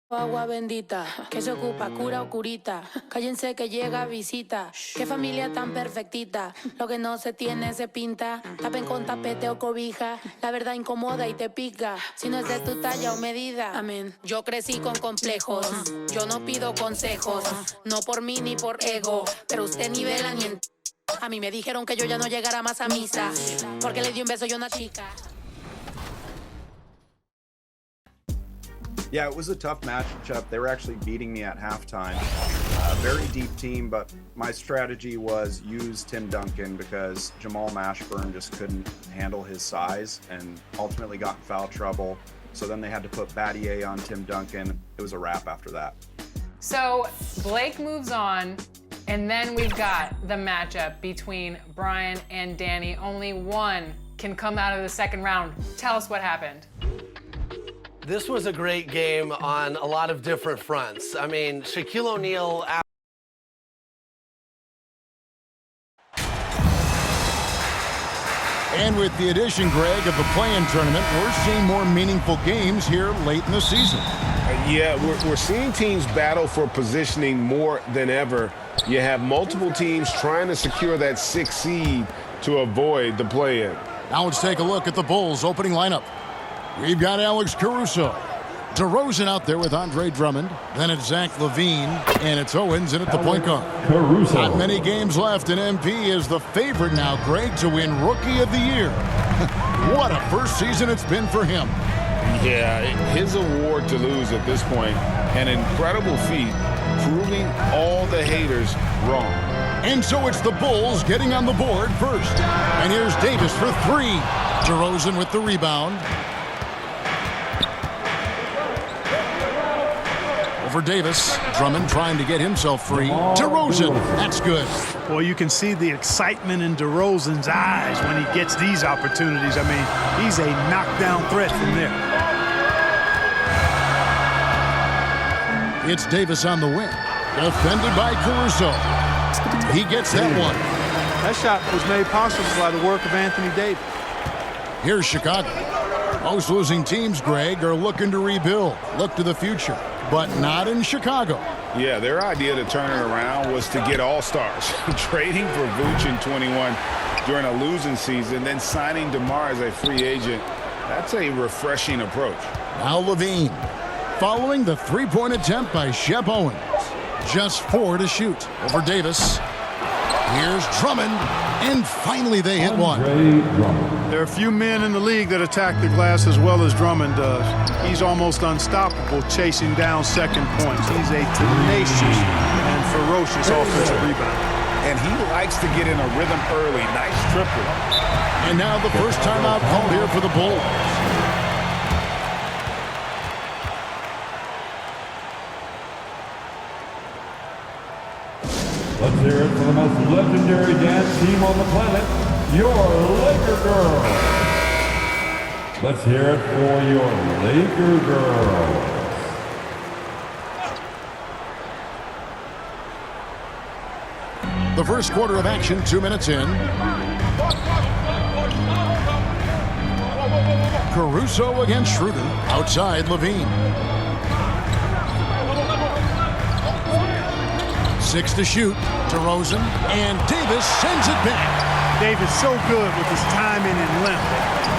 Agua bendita, que se ocupa, cura o curita. Cállense que llega visita. Qué familia tan perfectita. Lo que no se tiene se pinta. Tapen con tapete o cobija. La verdad incomoda y te pica. Si no es de tu talla o medida. Amén. Yo crecí con complejos. Yo no pido consejos. No por mí ni por ego. Pero usted nivela ni en... A mí me dijeron que yo ya no llegara más a misa. Porque le di un beso yo a una chica. Yeah, it was a tough matchup. They were actually beating me at halftime. Very deep team, but my strategy was use Tim Duncan because Jamal Mashburn just couldn't handle his size and ultimately got in foul trouble. So then they had to put Battier on Tim Duncan. It was a wrap after that. So Blake moves on, and then we've got the matchup between Brian and Danny. Only one can come out of the second round. Tell us what happened. This was a great game on a lot of different fronts. I mean, Shaquille O'Neal. And with the addition, Greg, of the play-in tournament, we're seeing more meaningful games here late in the season. Yeah, we're seeing teams battle for positioning more than ever. You have multiple teams trying to secure that 6th seed to avoid the play-in. Now let's take a look at the Bulls' opening lineup. We've got Alex Caruso. DeRozan out there with Andre Drummond. Then it's Zach LaVine. And it's Owens in at the point guard. Caruso. Not many games left, and MP is the favorite now, Greg, to win Rookie of the Year. What a first season it's been for him. Yeah, his award to lose at this point, an incredible feat, proving all the haters wrong. And so it's the Bulls getting on the board first. And here's Davis for three. DeRozan with the rebound. Over Davis. Drummond trying to get himself free. DeRozan. That's good. Well, you can see the excitement in DeRozan's eyes when he gets these opportunities. I mean, he's a knockdown threat from there. It's Davis on the wing. Defended by Caruso. He gets that one. That shot was made possible by the work of Anthony Davis. Here's Chicago. Most losing teams, Greg, are looking to rebuild. Look to the future. But not in Chicago. Yeah, their idea to turn it around was to get all-stars. Trading for Vooch in 21 during a losing season, then signing DeMar as a free agent. That's a refreshing approach. Now LaVine. Following the three-point attempt by Shep Owens. Just 4 to shoot. Over Davis. Here's Drummond. And finally they hit one. There are a few men in the league that attack the glass as well as Drummond does. He's almost unstoppable chasing down second points. He's a tenacious and ferocious offensive rebounder. And he likes to get in a rhythm early. Nice triple. And now the first timeout called here for the Bulls. Let's hear it for the most legendary dance team on the planet, your Laker Girls. Let's hear it for your Laker Girls. The first quarter of action, 2 minutes in. Caruso against Schroeder. Outside, LaVine. 6 to shoot. DeRozan. And Davis sends it back. Davis so good with his timing and length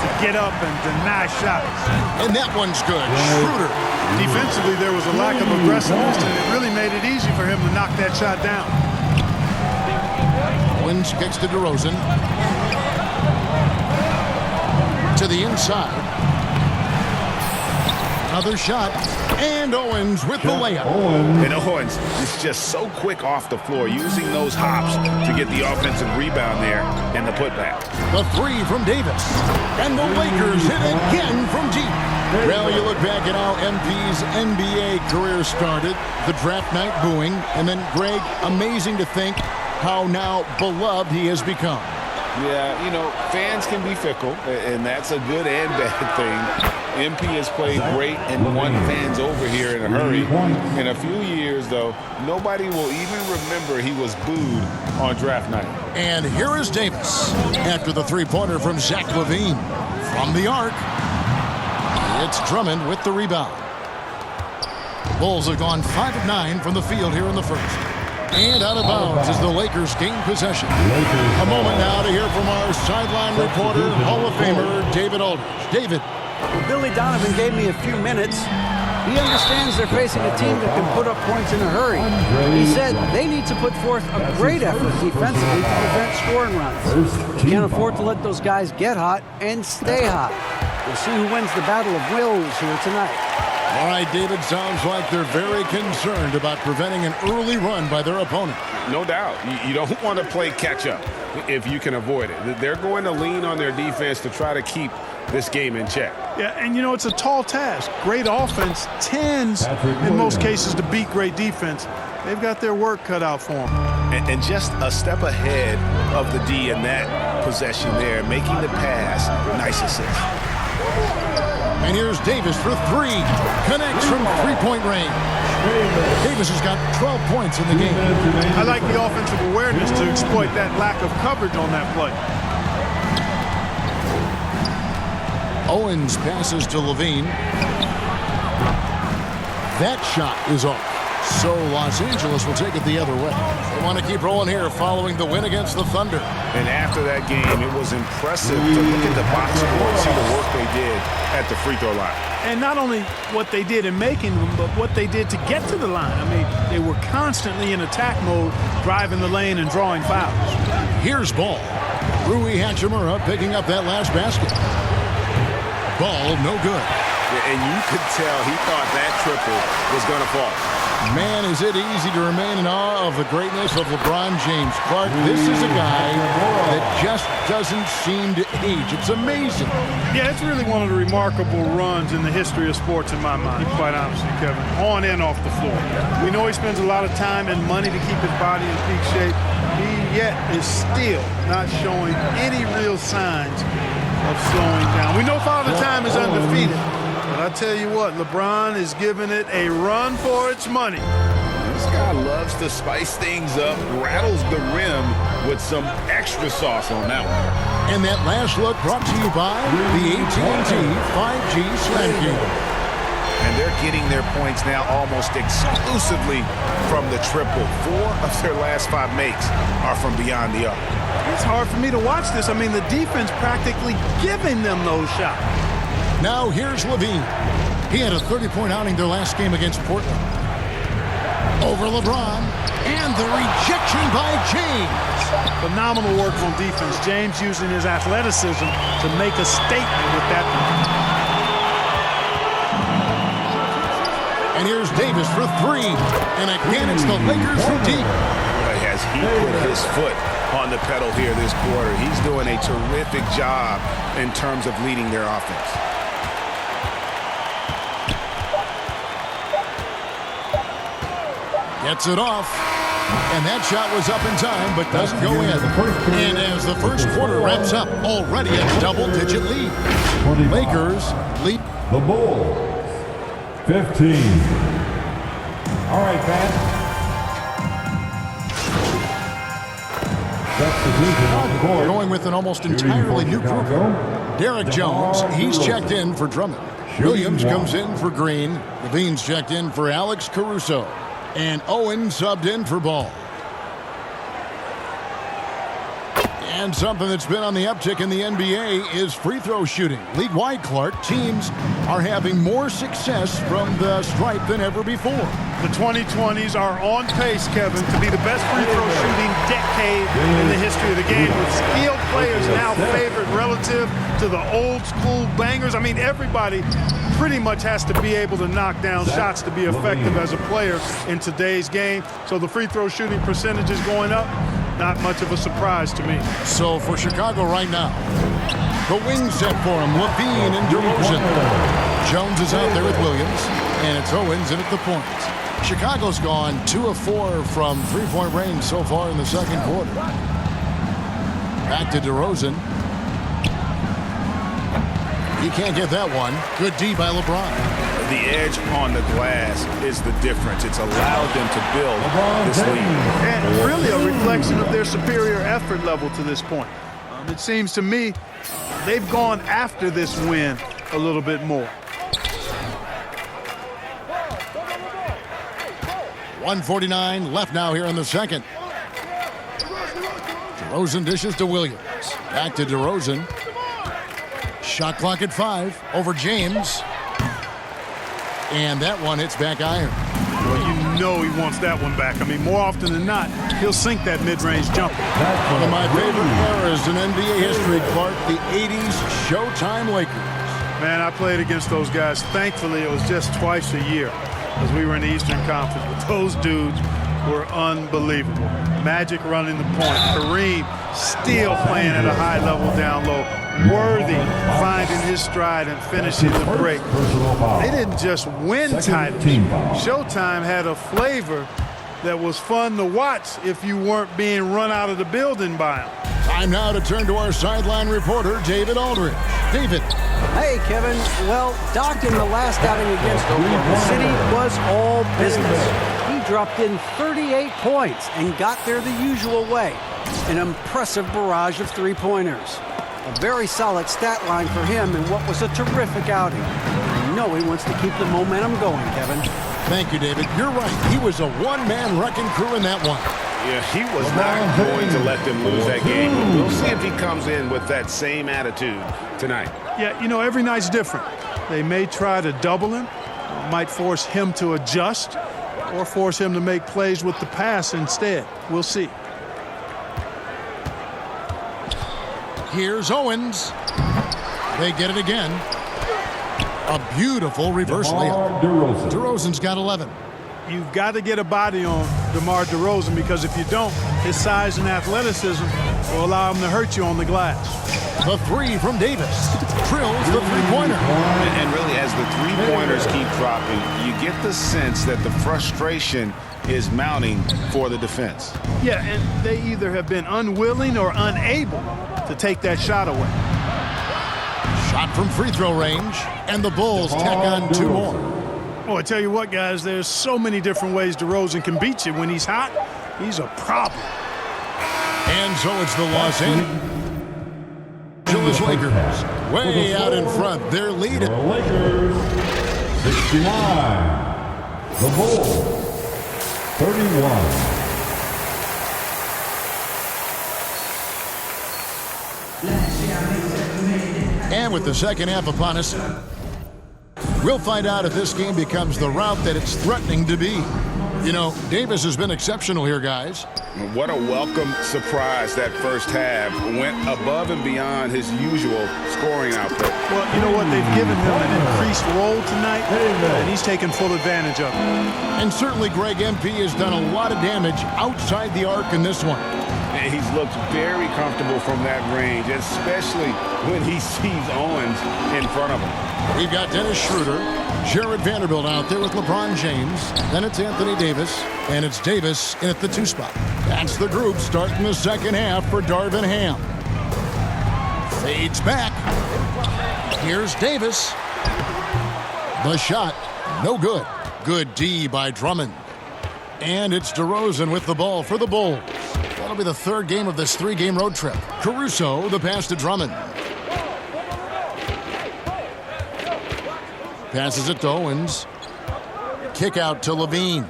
to get up and deny shots. And that one's good. Schroeder. Defensively, there was a lack of aggressiveness, and it really made it easy for him to knock that shot down. Owens kicks to DeRozan. To the inside. Another shot. And Owens with the layup. And Owens is just so quick off the floor, using those hops to get the offensive rebound there and the putback. The three from Davis. And the Lakers hit again from deep. Well, you look back at how MP's NBA career started. The draft night booing. And then, Greg, amazing to think how now beloved he has become. Yeah, you know, fans can be fickle, and that's a good and bad thing. MP has played great and won fans over here in a hurry. In a few years, though, nobody will even remember he was booed on draft night. And here is Davis after the three-pointer from Zach LaVine. From the arc, it's Drummond with the rebound. Bulls have gone 5 of 9 from the field here in the first. And out of bounds as the Lakers gain possession. A moment now to hear from our sideline reporter, Hall of Famer David Aldridge. David. Well, Billy Donovan gave me a few minutes. He understands they're facing a team that can put up points in a hurry. He said they need to put forth a great effort defensively to prevent scoring runs. You can't afford to let those guys get hot and stay hot. We'll see who wins the battle of wills here tonight. All right, David, sounds like they're very concerned about preventing an early run by their opponent. No doubt. You don't want to play catch-up if you can avoid it. They're going to lean on their defense to try to keep this game in check. Yeah, and you know, it's a tall task. Great offense tends, in most cases, to beat great defense. They've got their work cut out for them. And just a step ahead of the D in that possession there, making the pass. Nice assist. And here's Davis for 3. Connects from three-point range. Davis has got 12 points in the game. I like the offensive awareness to exploit that lack of coverage on that play. Owens passes to Levine. That shot is off. So Los Angeles will take it the other way. They want to keep rolling here following the win against the Thunder. And after that game, it was impressive to look at the box score and see the work they did at the free throw line. And not only what they did in making them, but what they did to get to the line. I mean, they were constantly in attack mode, driving the lane and drawing fouls. Here's Ball. Rui Hachimura picking up that last basket. Ball, no good. Yeah, and you could tell he thought that triple was going to fall. Man, is it easy to remain in awe of the greatness of LeBron James. Clark, this is a guy that just doesn't seem to age. It's amazing. Yeah, it's really one of the remarkable runs in the history of sports in my mind, quite honestly, Kevin, on and off the floor. We know he spends a lot of time and money to keep his body in peak shape. He yet is still not showing any real signs of slowing down. We know Father Time is undefeated. But I tell you what, LeBron is giving it a run for its money. This guy loves to spice things up, rattles the rim with some extra sauce on that one. And that last look brought to you by the AT&T 5G Slam Cube. And they're getting their points now almost exclusively from the triple. 4 of their last 5 makes are from beyond the arc. It's hard for me to watch this. I mean, the defense practically giving them those shots. Now here's Levine. He had a 30-point outing their last game against Portland. Over LeBron, and the rejection by James. Phenomenal work on defense. James using his athleticism to make a statement with that one. And here's Davis for 3. And again, it's the Lakers from deep. As he put his foot on the pedal here this quarter, he's doing a terrific job in terms of leading their offense. Gets it off. And that shot was up in time, but doesn't go in. And as the first quarter wraps up, already a double-digit lead. Lakers lead. The Bulls, 15. All right, fans. Going with an almost entirely new group. Derek Jones, he's checked in for Drummond. Williams comes in for Green. Levine's checked in for Alex Caruso. And Owen subbed in for Ball. And something that's been on the uptick in the NBA is free throw shooting. League-wide, Clark, teams are having more success from the stripe than ever before. The 2020s are on pace, Kevin, to be the best free throw shooting decade in the history of the game, with skilled players now favored relative to the old school bangers. I mean, everybody pretty much has to be able to knock down shots to be effective as a player in today's game. So the free throw shooting percentage is going up. Not much of a surprise to me. So for Chicago right now, the wing set for him, Levine and DeRozan. Jones is out there with Williams, and it's Owens in at the point. Chicago's gone 2 of 4 from three-point range so far in the second quarter. Back to DeRozan. He can't get that one. Good D by LeBron. The edge on the glass is the difference. It's allowed them to build this lead. And really a reflection of their superior effort level to this point. It seems to me they've gone after this win a little bit more. 1:49 left now here in the second. DeRozan dishes to Williams. Back to DeRozan. Shot clock at 5 over James. And that one hits back iron. Well, you know he wants that one back. I mean, more often than not, he'll sink that mid-range jumper. One of my favorite eras in NBA history, Clark, the 80s Showtime Lakers. Man, I played against those guys. Thankfully, it was just twice a year as we were in the Eastern Conference. But those dudes were unbelievable. Magic running the point. Kareem still playing at a high level down low. Worthy finding his stride and finishing the break. They didn't just win titles. Showtime had a flavor that was fun to watch if you weren't being run out of the building by them. Time now to turn to our sideline reporter, David Aldridge. David. Hey, Kevin. Well, Doc in the last outing against Oklahoma City was all business. He dropped in 38 points and got there the usual way. An impressive barrage of three-pointers. A very solid stat line for him in what was a terrific outing. I know he wants to keep the momentum going, Kevin. Thank you, David. You're right. He was a one-man wrecking crew in that one. Yeah, he was not going to let them lose that game. We'll see if he comes in with that same attitude tonight. Yeah, you know, every night's different. They may try to double him, might force him to adjust, or force him to make plays with the pass instead. We'll see. Here's Owens. They get it again. A beautiful reverse layup. DeRozan's got 11. You've got to get a body on DeMar DeRozan, because if you don't, his size and athleticism will allow him to hurt you on the glass. The three from Davis. Drills the three-pointer. And really, as the three-pointers keep dropping, you get the sense that the frustration is mounting for the defense. Yeah, and they either have been unwilling or unable to take that shot away. Shot from free throw range, and the Bulls tack on 2 more. Oh, I tell you what, guys, there's so many different ways DeRozan can beat you. When he's hot, he's a problem. And so it's the Los Angeles Lakers way out in front. They're leading. The Lakers, 69. The Bulls, 31. And with the second half upon us, we'll find out if this game becomes the route that it's threatening to be. You know, Davis has been exceptional here, guys. What a welcome surprise that first half. Went above and beyond his usual scoring output. Well, you know what? They've given him an increased role tonight, and he's taken full advantage of it. And certainly Greg MP has done a lot of damage outside the arc in this one. And he's looked very comfortable from that range, especially when he sees Owens in front of him. We've got Dennis Schroeder, Jared Vanderbilt out there with LeBron James. Then it's Anthony Davis, and it's Davis in at the 2 spot. That's the group starting the second half for Darvin Ham. Fades back. Here's Davis. The shot, no good. Good D by Drummond. And it's DeRozan with the ball for the Bulls. That'll be the third game of this 3-game road trip. Caruso, the pass to Drummond. Passes it to Owens. Kick out to Levine.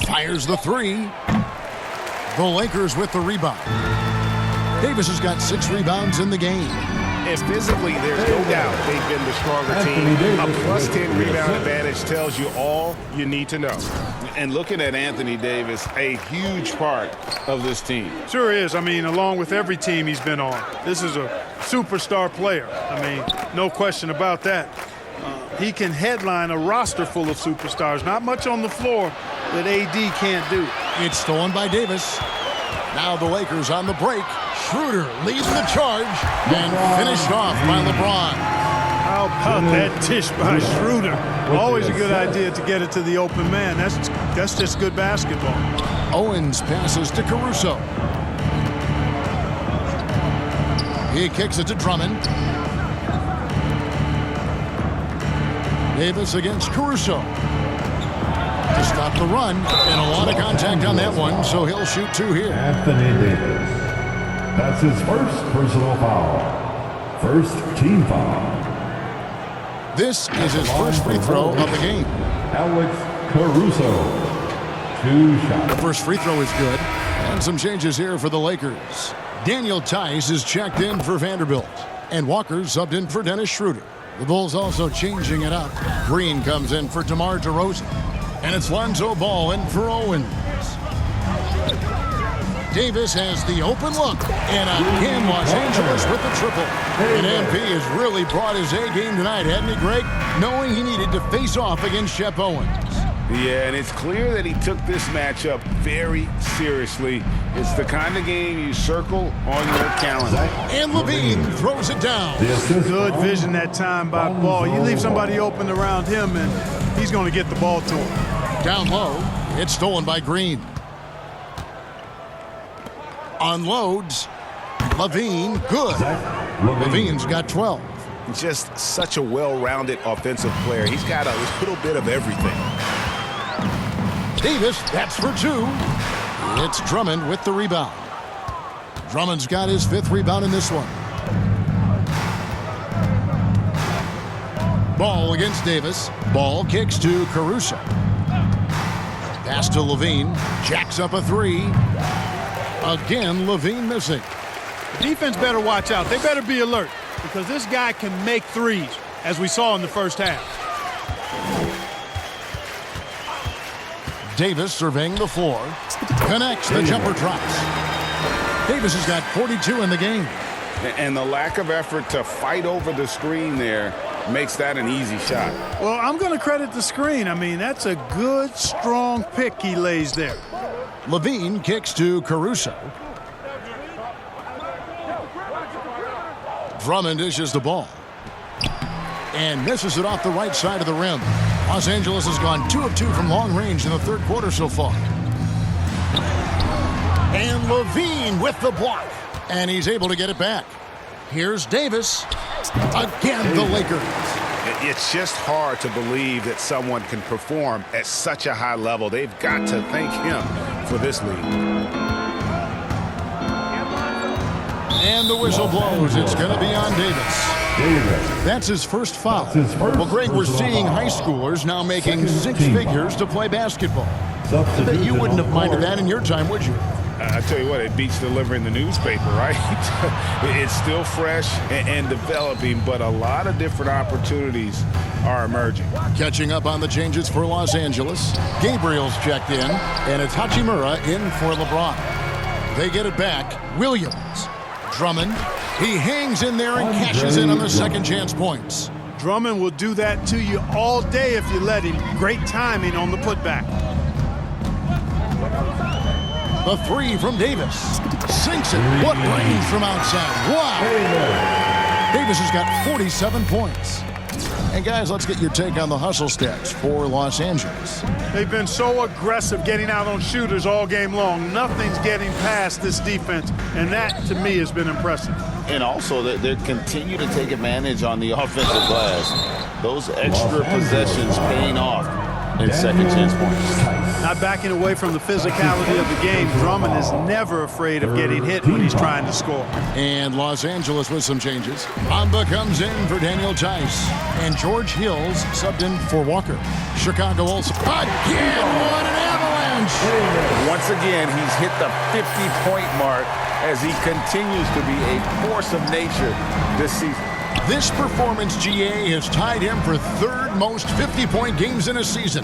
Fires the 3. The Lakers with the rebound. Davis has got 6 rebounds in the game. And physically, there's no doubt they've been the stronger team. A plus 10 rebound advantage tells you all you need to know. And looking at Anthony Davis, a huge part of this team. Sure is. I mean, along with every team he's been on, this is a superstar player. I mean, no question about that. He can headline a roster full of superstars. Not much on the floor that AD can't do. It's stolen by Davis. Now the Lakers on the break. Schroeder leads the charge and finished off by LeBron. How about that dish by Schroeder? Always a good idea to get it to the open man. That's just good basketball. Owens passes to Caruso. He kicks it to Drummond. Davis against Caruso. To stop the run, and a lot of contact on that one, so he'll shoot 2 here. Anthony Davis. That's his first personal foul. First team foul. This is his first free throw of the game. Alex Caruso. 2 shots. The first free throw is good. And some changes here for the Lakers. Daniel Tice is checked in for Vanderbilt. And Walker subbed in for Dennis Schroeder. The Bulls also changing it up. Green comes in for DeMar DeRozan. And it's Lonzo Ball in for Owens. Davis has the open look. And again, Los Angeles with the triple. And MP has really brought his A game tonight, hadn't he, Greg? Knowing he needed to face off against Shep Owens. Yeah, and it's clear that he took this matchup very seriously. It's the kind of game you circle on your calendar. And Levine throws it down. Good vision that time by Ball. You leave somebody open around him, and he's going to get the ball to him. Down low, it's stolen by Green. Unloads. Levine, good. Levine's got 12. Just such a well-rounded offensive player. He's got a little bit of everything. Davis, that's for 2. It's Drummond with the rebound. Drummond's got his 5th rebound in this one. Ball against Davis. Ball kicks to Caruso. Pass to Levine. Jacks up a 3. Again, Levine missing. The defense better watch out. They better be alert because this guy can make threes, as we saw in the first half. Davis surveying the floor. Connects, the jumper drops. Davis has got 42 in the game. And the lack of effort to fight over the screen there makes that an easy shot. Well, I'm going to credit the screen. I mean, that's a good, strong pick he lays there. Levine kicks to Caruso. Drummond dishes the ball. And misses it off the right side of the rim. Los Angeles has gone 2 of 2 from long range in the 3rd quarter so far. And Levine with the block. And he's able to get it back. Here's Davis. Again, the Lakers. It's just hard to believe that someone can perform at such a high level. They've got to thank him for this lead. And the whistle blows. It's going to be on Davis. That's his first foul. Well, Greg, we're seeing high schoolers now making 6 figures to play basketball. I bet you wouldn't have minded that in your time, would you? I tell you what, it beats delivering the newspaper, right? It's still fresh and developing, but a lot of different opportunities are emerging. Catching up on the changes for Los Angeles. Gabriel's checked in, and it's Hachimura in for LeBron. They get it back. Williams. Drummond. He hangs in there and cashes in on the second chance points. Drummond will do that to you all day if you let him. Great timing on the putback. The 3 from Davis. Sinks it. What range from outside. Wow. Davis has got 47 points. And guys, let's get your take on the hustle stats for Los Angeles. They've been so aggressive getting out on shooters all game long. Nothing's getting past this defense, and that, to me, has been impressive. And also, they continue to take advantage on the offensive glass. Those extra possessions paying off in second chance points. Not backing away from the physicality of the game. Drummond is never afraid of getting hit when he's trying to score. And Los Angeles with some changes. Amba comes in for Daniel Tice. And George Hills subbed in for Walker. Chicago also. Again, what an avalanche! Once again, he's hit the 50-point mark as he continues to be a force of nature this season. This performance, GA, has tied him for 3rd most 50-point games in a season.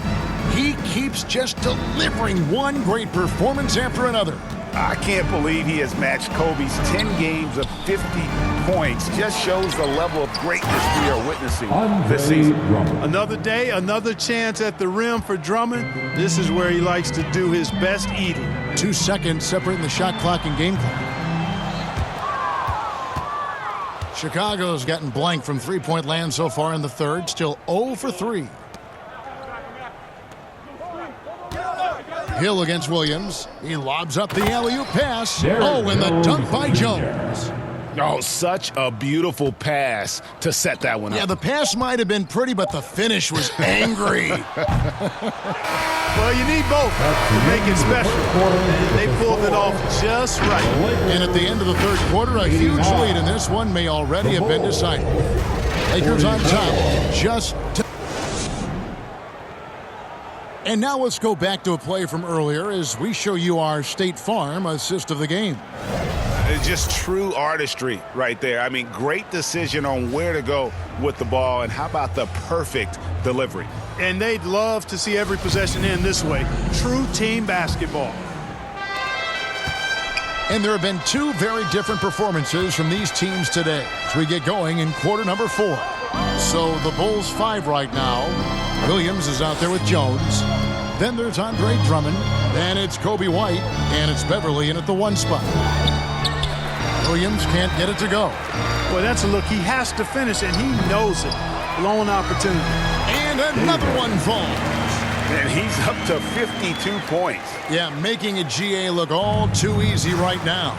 He keeps just delivering one great performance after another. I can't believe he has matched Kobe's 10 games of 50 points. Just shows the level of greatness we are witnessing this season. Another day, another chance at the rim for Drummond. This is where he likes to do his best eating. 2 seconds separating the shot clock and game clock. Chicago's gotten blank from 3-point land so far in the 3rd. Still 0 for 3. Hill against Williams. He lobs up the alley-oop pass. Oh, and the dunk by Jones. Oh, such a beautiful pass to set that one up. Yeah, the pass might have been pretty, but the finish was angry. Well, you need both to make it special. And they pulled it off just right. And at the end of the 3rd quarter, a huge lead in this one may already have been decided. Lakers on top. And now let's go back to a play from earlier as we show you our State Farm assist of the game. It's just true artistry right there. I mean, great decision on where to go with the ball, and how about the perfect delivery? And they'd love to see every possession end this way. True team basketball. And there have been two very different performances from these teams today as we get going in quarter number 4. So the Bulls 5 right now. Williams is out there with Jones. Then there's Andre Drummond. Then it's Kobe White. And it's Beverly in at the 1 spot. Williams can't get it to go. Boy, that's a look he has to finish, and he knows it. Blown opportunity. And another one falls. And he's up to 52 points. Yeah, making a GA look all too easy right now.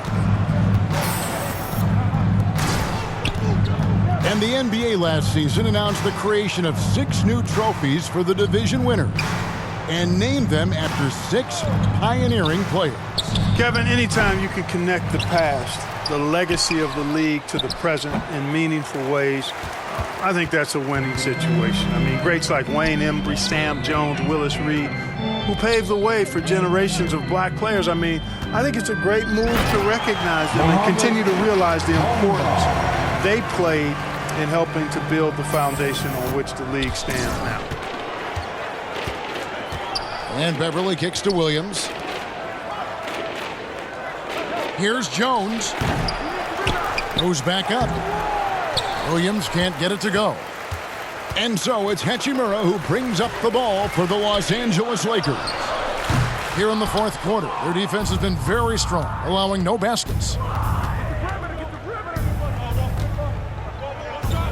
And the NBA last season announced the creation of 6 new trophies for the division winners and named them after 6 pioneering players. Kevin, anytime you can connect the past, the legacy of the league, to the present in meaningful ways, I think that's a winning situation. I mean, greats like Wayne Embry, Sam Jones, Willis Reed, who paved the way for generations of black players. I mean, I think it's a great move to recognize them and continue to realize the importance they played in helping to build the foundation on which the league stands now. And Beverly kicks to Williams. Here's Jones. Moves back up. Williams can't get it to go. And so it's Hachimura who brings up the ball for the Los Angeles Lakers. Here in the 4th quarter, their defense has been very strong, allowing no baskets.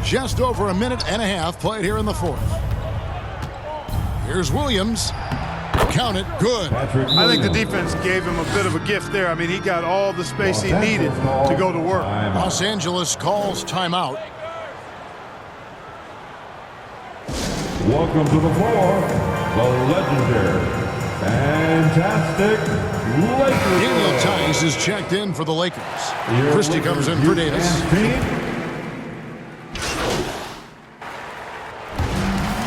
Just over a minute and a half played here in the 4th. Here's Williams. Count it. Good. I think the defense gave him a bit of a gift there. I mean, he got all the space he needed to go to work. Los Angeles calls timeout. Welcome to the floor, the legendary, fantastic Lakers. Daniel Tice is checked in for the Lakers. Christie comes in for Davis.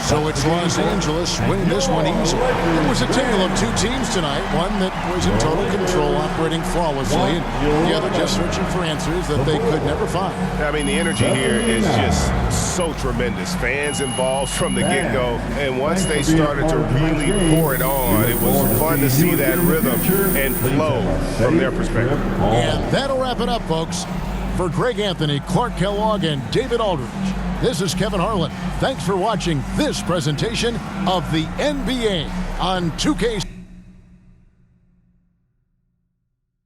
So it's Los Angeles winning this one easily. It was a tale of 2 teams tonight. One that was in total control, operating flawlessly, and the other just searching for answers that they could never find. I mean, the energy here is just so tremendous. Fans involved from the get-go, and once they started to really pour it on, it was fun to see that rhythm and flow from their perspective. And that'll wrap it up, folks. For Greg Anthony, Clark Kellogg, and David Aldridge, this is Kevin Harlan. Thanks for watching this presentation of the NBA on 2K